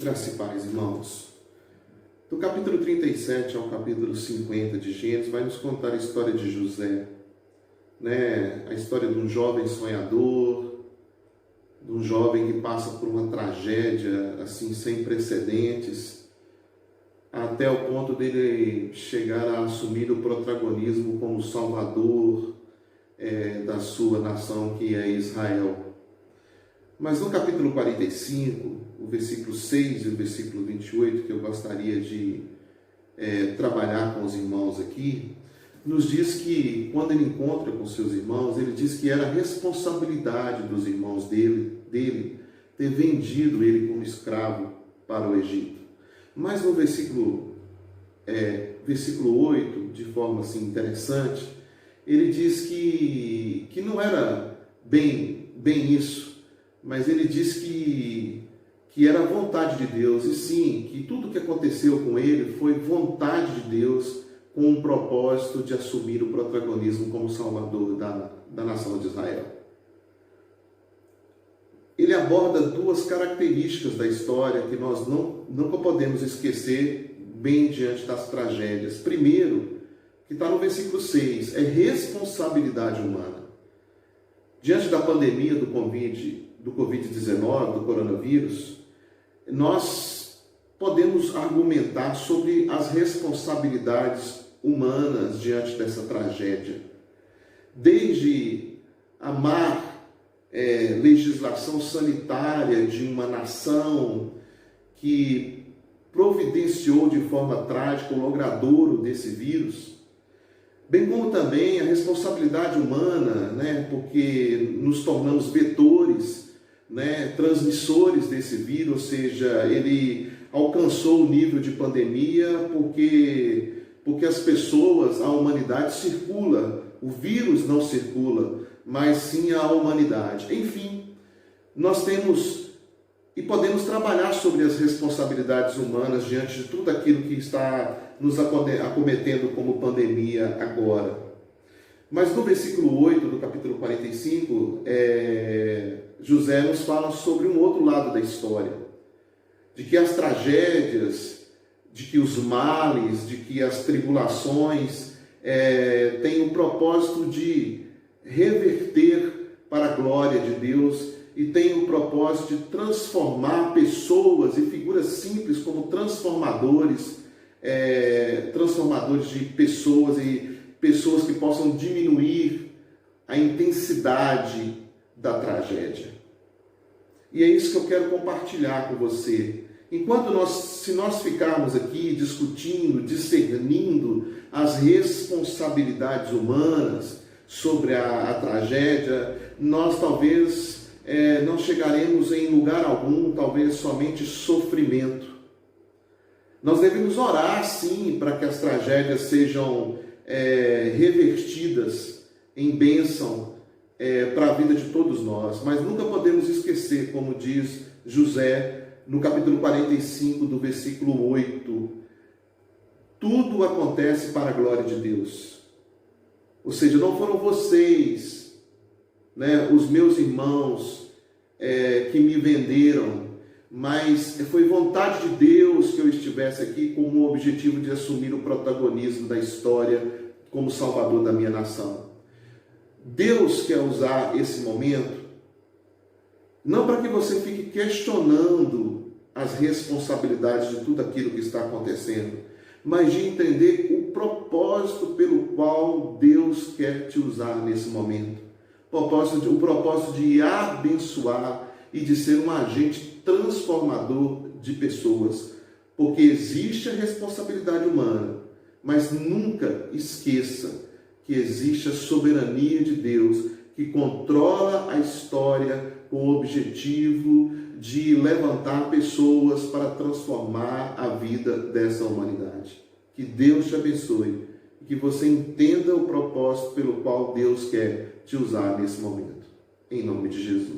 Graça e paz, irmãos. Do capítulo 37 ao capítulo 50 de Gênesis, vai nos contar a história de José, a história de um jovem sonhador, de um jovem que passa por uma tragédia assim sem precedentes, até o ponto dele chegar a assumir o protagonismo como salvador da sua nação, que é Israel. Mas no capítulo 45, o versículo 6 e o versículo 28, que eu gostaria de trabalhar com os irmãos aqui, nos diz que quando ele encontra com seus irmãos, ele diz que era responsabilidade dos irmãos dele ter vendido ele como escravo para o Egito. Mas no versículo 8, de forma assim interessante, ele diz que não era bem isso, mas ele diz que era a vontade de Deus, e sim, que tudo que aconteceu com ele foi vontade de Deus, com o propósito de assumir o protagonismo como salvador da nação de Israel. Ele aborda duas características da história que nós nunca podemos esquecer bem diante das tragédias. Primeiro, que está no versículo 6, é responsabilidade humana. Diante da pandemia do Covid-19, do coronavírus, nós podemos argumentar sobre as responsabilidades humanas diante dessa tragédia. Desde a má legislação sanitária de uma nação que providenciou de forma trágica o logradouro desse vírus, bem como também a responsabilidade humana, porque nos tornamos vetores, transmissores desse vírus, ou seja, ele alcançou o nível de pandemia porque as pessoas, a humanidade circula, o vírus não circula, mas sim a humanidade. Enfim, nós temos e podemos trabalhar sobre as responsabilidades humanas diante de tudo aquilo que está nos acometendo como pandemia agora. Mas no versículo 8 do capítulo 45, José nos fala sobre um outro lado da história, de que as tragédias, de que os males, de que as tribulações têm o propósito de reverter para a glória de Deus e tem o propósito de transformar pessoas e figuras simples como transformadores de pessoas e pessoas que possam diminuir a intensidade da tragédia. E é isso que eu quero compartilhar com você. Se nós ficarmos aqui discutindo, discernindo as responsabilidades humanas sobre a tragédia, nós talvez não chegaremos em lugar algum, talvez somente sofrimento. Nós devemos orar, sim, para que as tragédias sejam revertidas em bênção para a vida de todos nós, mas nunca podemos esquecer, como diz José no capítulo 45, do versículo 8, tudo acontece para a glória de Deus. Ou seja, não foram vocês, os meus irmãos, que me venderam, mas foi vontade de Deus que eu estivesse aqui com o objetivo de assumir o protagonismo da história como salvador da minha nação. Deus quer usar esse momento não para que você fique questionando as responsabilidades de tudo aquilo que está acontecendo, mas de entender o propósito pelo qual Deus quer te usar nesse momento. O propósito de abençoar e de ser um agente transformador de pessoas, porque existe a responsabilidade humana, mas nunca esqueça que existe a soberania de Deus que controla a história com o objetivo de levantar pessoas para transformar a vida dessa humanidade. Que Deus te abençoe e que você entenda o propósito pelo qual Deus quer te usar nesse momento. Em nome de Jesus.